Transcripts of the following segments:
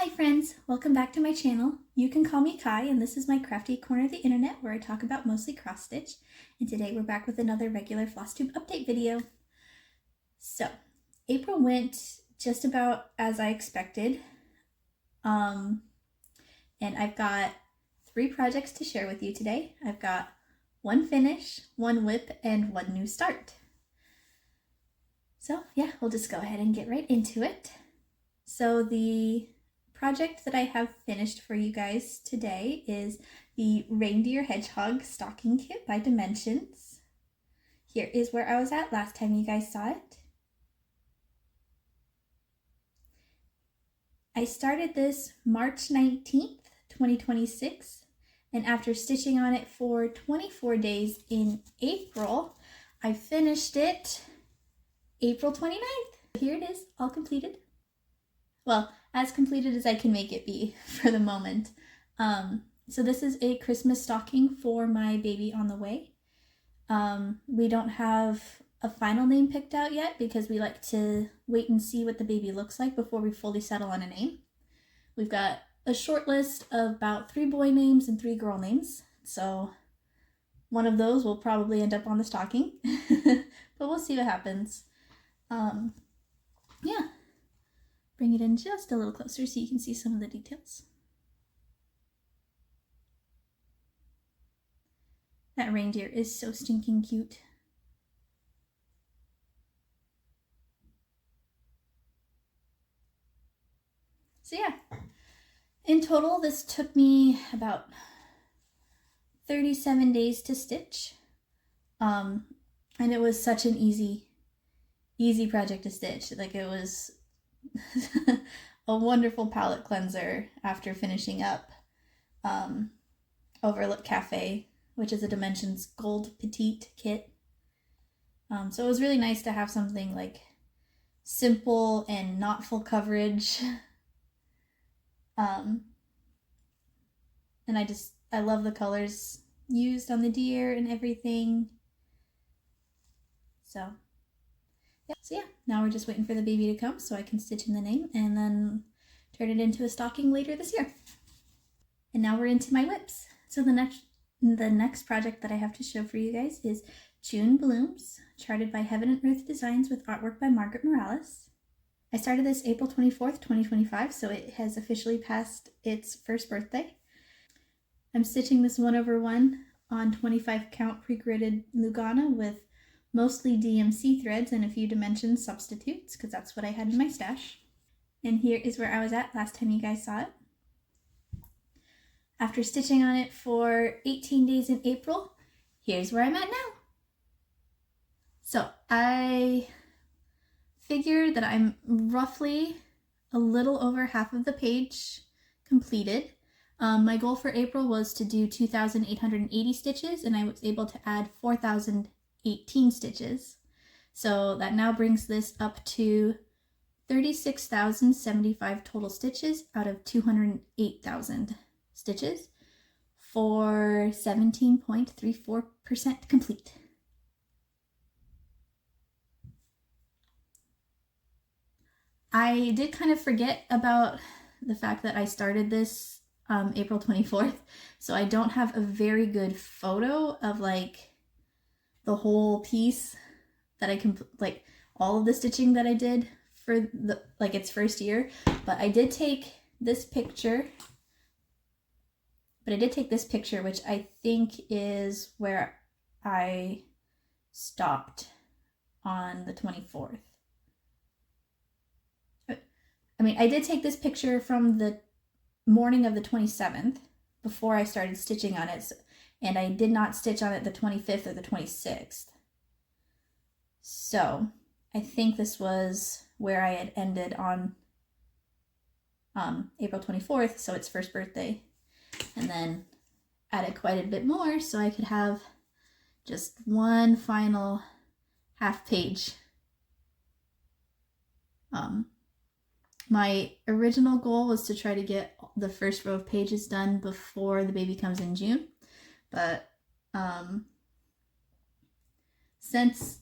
Hi friends, welcome back to my channel. You can call me Kai and this is my crafty corner of the internet where I talk about mostly cross stitch. And today we're back with another regular flosstube update video. So, April went just about as I expected. And I've got 3 projects to share with you today. I've got 1 finish, 1 whip, and 1 new start. So yeah, we'll just go ahead and get right into it. So the project that I have finished for you guys today is the Reindeer Hedgehog Stocking Kit by Dimensions. Here is where I was at last time you guys saw it. I started this March 19th, 2026, and after stitching on it for 24 days in April, I finished it April 29th. Here it is, all completed. Well, as completed as I can make it be for the moment. So this is a Christmas stocking for my baby on the way. We don't have a final name picked out yet because we like to wait and see what the baby looks like before we fully settle on a name. We've got a short list of about 3 boy names and 3 girl names. So one of those will probably end up on the stocking, but we'll see what happens. Yeah. Bring it in just a little closer so you can see some of the details. That reindeer is so stinking cute. So yeah, in total this took me about 37 days to stitch. And it was such an easy project to stitch. Like, it was a wonderful palette cleanser after finishing up Overlook Cafe, which is a Dimensions Gold Petite kit. So it was really nice to have something like simple and not full coverage. And I love the colors used on the deer and everything. So yeah, now we're just waiting for the baby to come so I can stitch in the name and then turn it into a stocking later this year. And now we're into my whips. So the next project that I have to show for you guys is June Blooms, charted by Heaven and Earth Designs with artwork by Margaret Morales. I started this April 24th, 2025, so it has officially passed its first birthday. I'm stitching this 1/1 on 25 count pre-gridded Lugana with mostly DMC threads and a few Dimensions substitutes, because that's what I had in my stash. And here is where I was at last time you guys saw it. After stitching on it for 18 days in April, here's where I'm at now. So I figured that I'm roughly a little over half of the page completed. My goal for April was to do 2,880 stitches, and I was able to add 4,018 stitches. So that now brings this up to 36,075 total stitches out of 208,000 stitches for 17.34% complete. I did kind of forget about the fact that I started this April 24th, so I don't have a very good photo of like the whole piece that I can, like all of the stitching that I did for the its first year. But I did take this picture. Which I think is where I stopped on the 24th. I mean, I did take this picture from the morning of the 27th before I started stitching on it, and I did not stitch on it the 25th or the 26th. So I think this was where I had ended on April 24th, so its first birthday, and then added quite a bit more so I could have just one final half page. My original goal was to try to get the first row of pages done before the baby comes in June, but since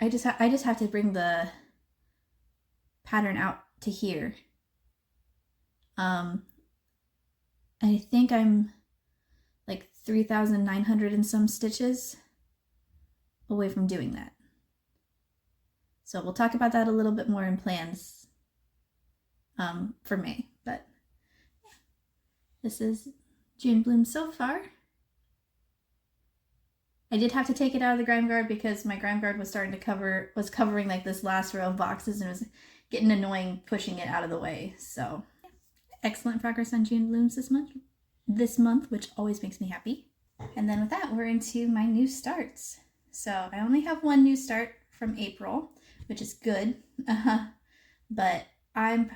I just have to bring the pattern out to here, I think I'm like 3,900 and some stitches away from doing that. So we'll talk about that a little bit more in plans for May. But this is June bloom so far. I did have to take it out of the grime guard because my grime guard was starting to covering like this last row of boxes, and it was getting annoying pushing it out of the way. So excellent progress on June blooms this month, which always makes me happy. And then with that, we're into my new starts. So I only have one new start from April, which is good. But I'm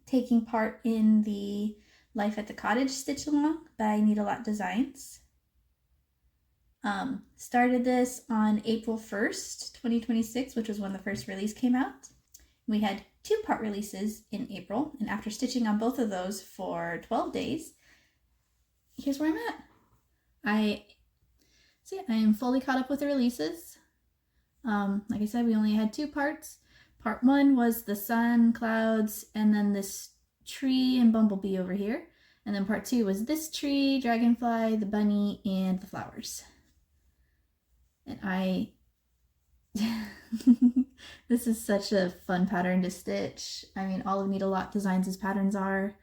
taking part in the Life at the Cottage stitch along by Need a Lot Designs. Started this on April 1st, 2026, which was when the first release came out. We had 2-part releases in April, and after stitching on both of those for 12 days, here's where I'm at. I am fully caught up with the releases. Like I said, we only had 2 parts. Part 1 was the sun, clouds, and then this tree and bumblebee over here. And then part 2 was this tree, dragonfly, the bunny, and the flowers. And this is such a fun pattern to stitch. I mean, all of Need a Lot Designs' patterns are.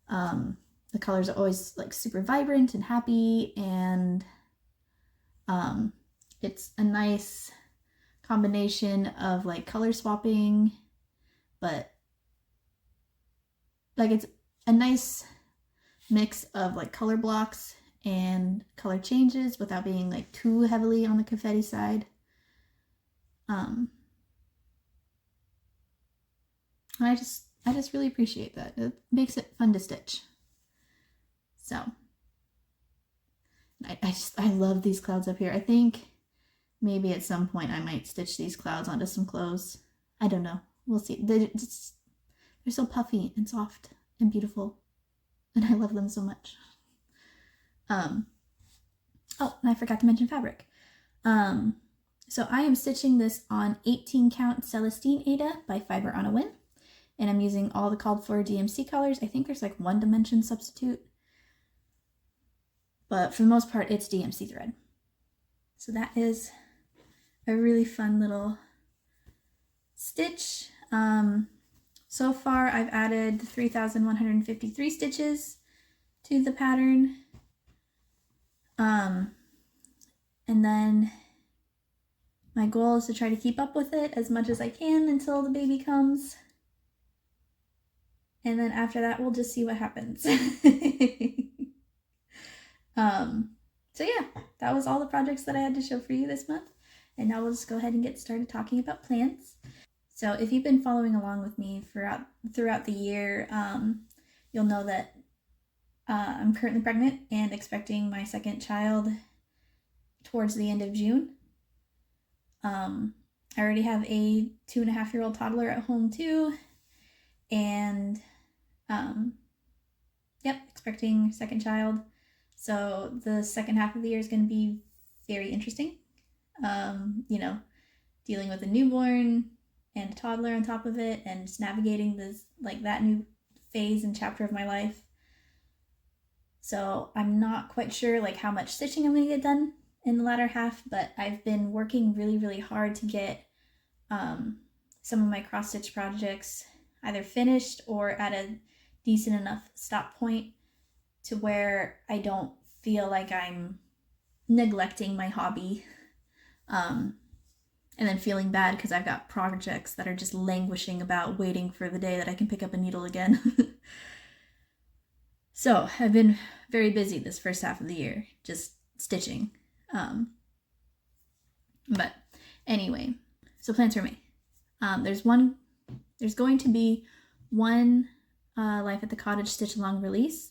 The colors are always like super vibrant and happy, and it's a nice combination of like color swapping, but like it's a nice mix of like color blocks and color changes without being like too heavily on the confetti side. I just really appreciate that. It makes it fun to stitch. So I love these clouds up here. I think maybe at some point I might stitch these clouds onto some clothes. I don't know. We'll see. They're so puffy and soft and beautiful, and I love them so much. Oh, and I forgot to mention fabric. So I am stitching this on 18 count Celestine Ada by Fiber on a Whim, and I'm using all the called for DMC colors. I think there's like 1 dimension substitute, but for the most part it's DMC thread. So that is a really fun little stitch. So far I've added 3,153 stitches to the pattern. And then my goal is to try to keep up with it as much as I can until the baby comes. And then after that, we'll just see what happens. So yeah, that was all the projects that I had to show for you this month. And now we'll just go ahead and get started talking about plans. So if you've been following along with me throughout the year, you'll know that I'm currently pregnant and expecting my second child towards the end of June. I already have a 2.5-year-old toddler at home too, and expecting second child. So the second half of the year is going to be very interesting. Dealing with a newborn and a toddler on top of it, and just navigating that new phase and chapter of my life. So I'm not quite sure how much stitching I'm going to get done in the latter half, but I've been working really, really hard to get some of my cross stitch projects either finished or at a decent enough stop point to where I don't feel like I'm neglecting my hobby, and then feeling bad because I've got projects that are just languishing about waiting for the day that I can pick up a needle again. So I've been very busy this first half of the year, just stitching. But anyway, so plans for May. There's going to be one Life at the Cottage stitch along release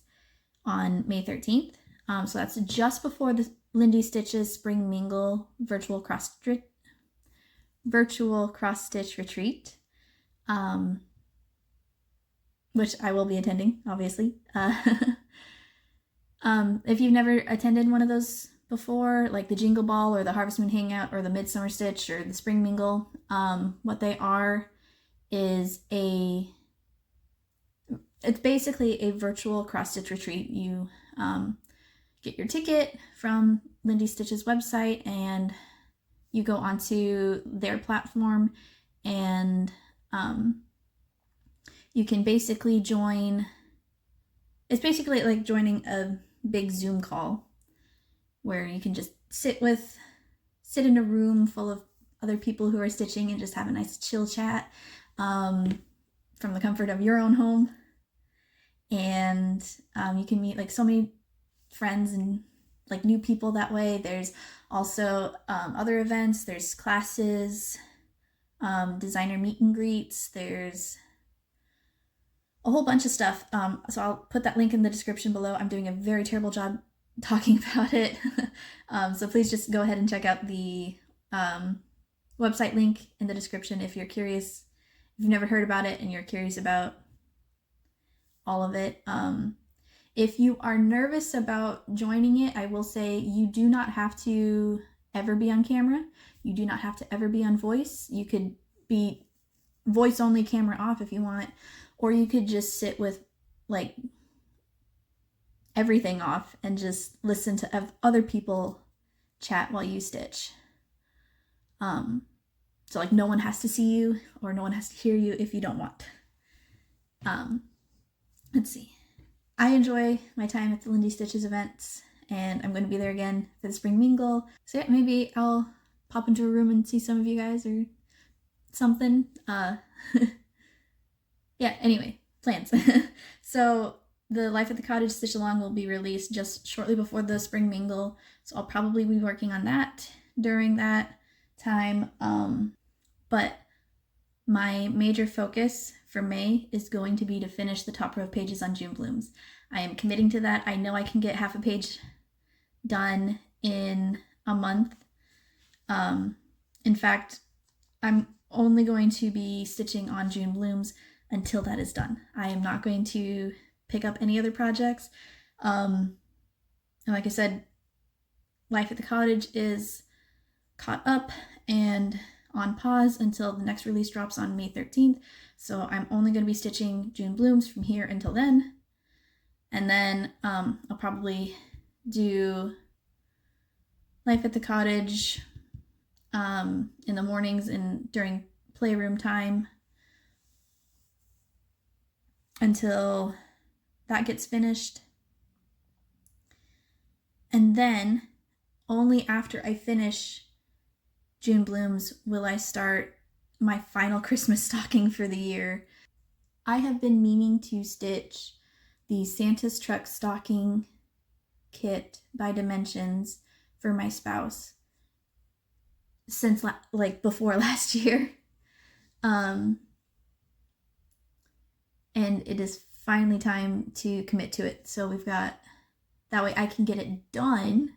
on May 13th. So that's just before the Lindy Stitches Spring Mingle virtual cross stitch retreat, which I will be attending, obviously. If you've never attended one of those before, like the Jingle Ball or the Harvest Moon Hangout or the Midsummer Stitch or the Spring Mingle, what they are is it's basically a virtual cross-stitch retreat. You get your ticket from Lindy Stitch's website and you go onto their platform, and you can basically join. It's basically like joining a big Zoom call where you can just sit in a room full of other people who are stitching and just have a nice chill chat from the comfort of your own home. And you can meet like so many friends and like new people that way. There's also other events. There's classes, designer meet and greets. There's a whole bunch of stuff. So I'll put that link in the description below. I'm doing a very terrible job talking about it. So please just go ahead and check out the website link in the description if you're curious, if you've never heard about it and you're curious about all of it. If you are nervous about joining it, I will say you do not have to ever be on camera. You do not have to ever be on voice. You could be voice only, camera off if you want, or you could just sit with like everything off and just listen to other people chat while you stitch. So like no one has to see you or no one has to hear you if you don't want. Let's see. I enjoy my time at the Lindy Stitches events, and I'm going to be there again for the spring mingle. So yeah, maybe I'll pop into a room and see some of you guys or something. Yeah, anyway, plans. So the Life at the Cottage Stitch Along will be released just shortly before the spring mingle, so I'll probably be working on that during that time. But my major focus for May is going to be to finish the top row of pages on June Blooms. I am committing to that. I know I can get half a page done in a month. In fact, I'm only going to be stitching on June Blooms until that is done. I am not going to pick up any other projects. And like I said, Life at the Cottage is caught up and on pause until the next release drops on May 13th. So I'm only going to be stitching June Blooms from here until then. And then I'll probably do Life at the Cottage in the mornings and during playroom time until that gets finished. And then only after I finish June Blooms will I start my final Christmas stocking for the year. I have been meaning to stitch the Santa's Truck stocking kit by Dimensions for my spouse since like before last year. And it is finally time to commit to it. So we've got, that way I can get it done,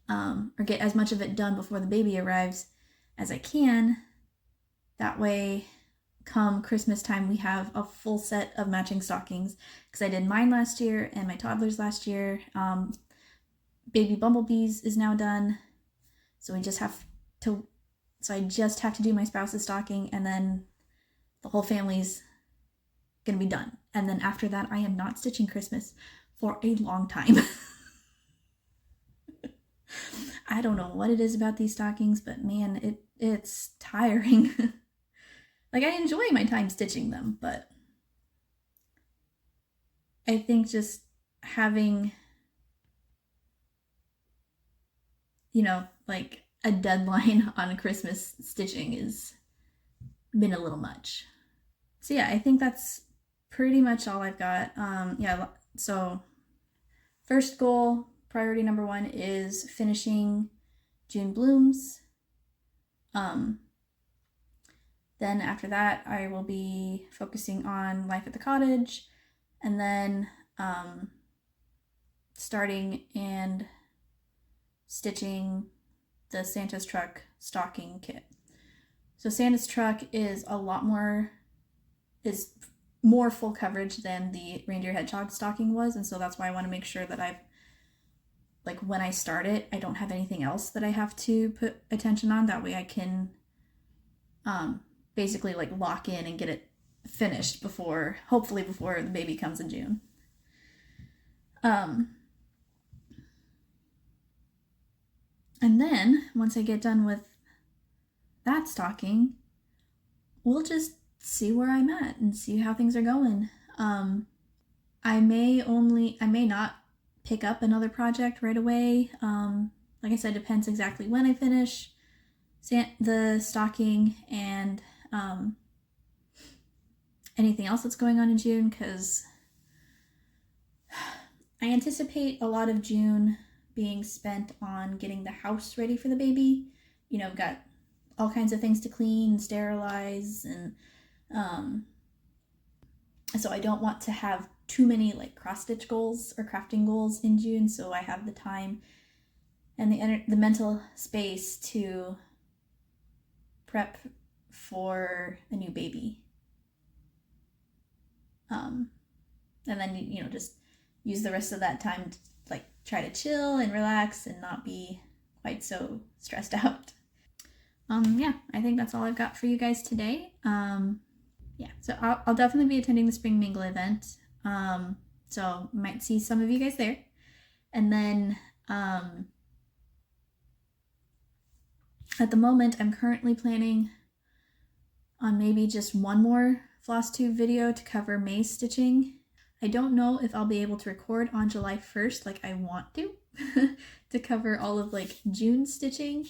or get as much of it done before the baby arrives as I can. That way, come Christmas time, we have a full set of matching stockings, because I did mine last year and my toddler's last year. Baby Bumblebees is now done, so I just have to do my spouse's stocking, and then the whole family's gonna be done. And then after that, I am not stitching Christmas for a long time. I don't know what it is about these stockings, but man, it's tiring. Like, I enjoy my time stitching them, but I think just having, like a deadline on Christmas stitching has been a little much. So yeah, I think that's pretty much all I've got. Yeah, so first goal, priority number 1 is finishing June Blooms. Then after that, I will be focusing on Life at the Cottage, and then starting and stitching the Santa's Truck stocking kit. So Santa's Truck is more full coverage than the Reindeer Hedgehog stocking was, and so that's why I want to make sure that when I start it, I don't have anything else that I have to put attention on. That way I can basically like lock in and get it finished before, hopefully before the baby comes in June. And then once I get done with that stocking, we'll just see where I'm at and see how things are going. I may not pick up another project right away. Like I said, depends exactly when I finish the stocking and anything else that's going on in June, because I anticipate a lot of June being spent on getting the house ready for the baby. You know, got all kinds of things to clean and sterilize, and so I don't want to have too many like cross-stitch goals or crafting goals in June, so I have the time and the mental space to prep for a new baby. And then, you know, just use the rest of that time to like try to chill and relax and not be quite so stressed out. Yeah, I think that's all I've got for you guys today. Yeah, so I'll definitely be attending the spring mingle event. So might see some of you guys there. And then at the moment, I'm currently planning on maybe just one more floss tube video to cover May stitching. I don't know if I'll be able to record on July 1st like I want to, to cover all of like June stitching.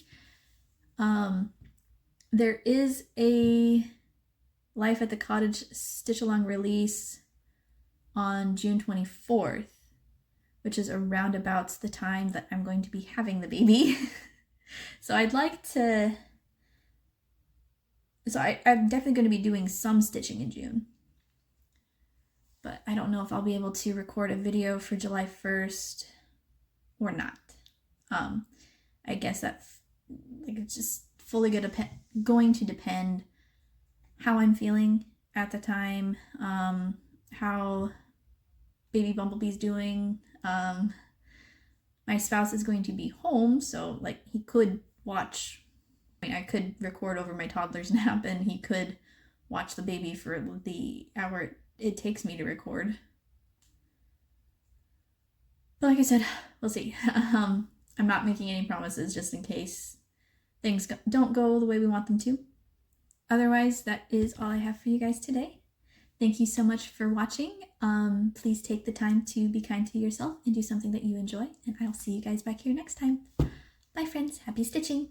There is a Life at the Cottage stitch along release on June 24th, which is around about the time that I'm going to be having the baby. So I'd like to, I'm definitely going to be doing some stitching in June, but I don't know if I'll be able to record a video for July 1st or not. I guess that's like, it's just fully going to depend how I'm feeling at the time, how baby Bumblebee's doing. My spouse is going to be home, so like he could watch, I could record over my toddler's nap and he could watch the baby for the hour it takes me to record. But like I said, we'll see. I'm not making any promises just in case things don't go the way we want them to. Otherwise, that is all I have for you guys today. Thank you so much for watching. Please take the time to be kind to yourself and do something that you enjoy. And I'll see you guys back here next time. Bye, friends. Happy stitching.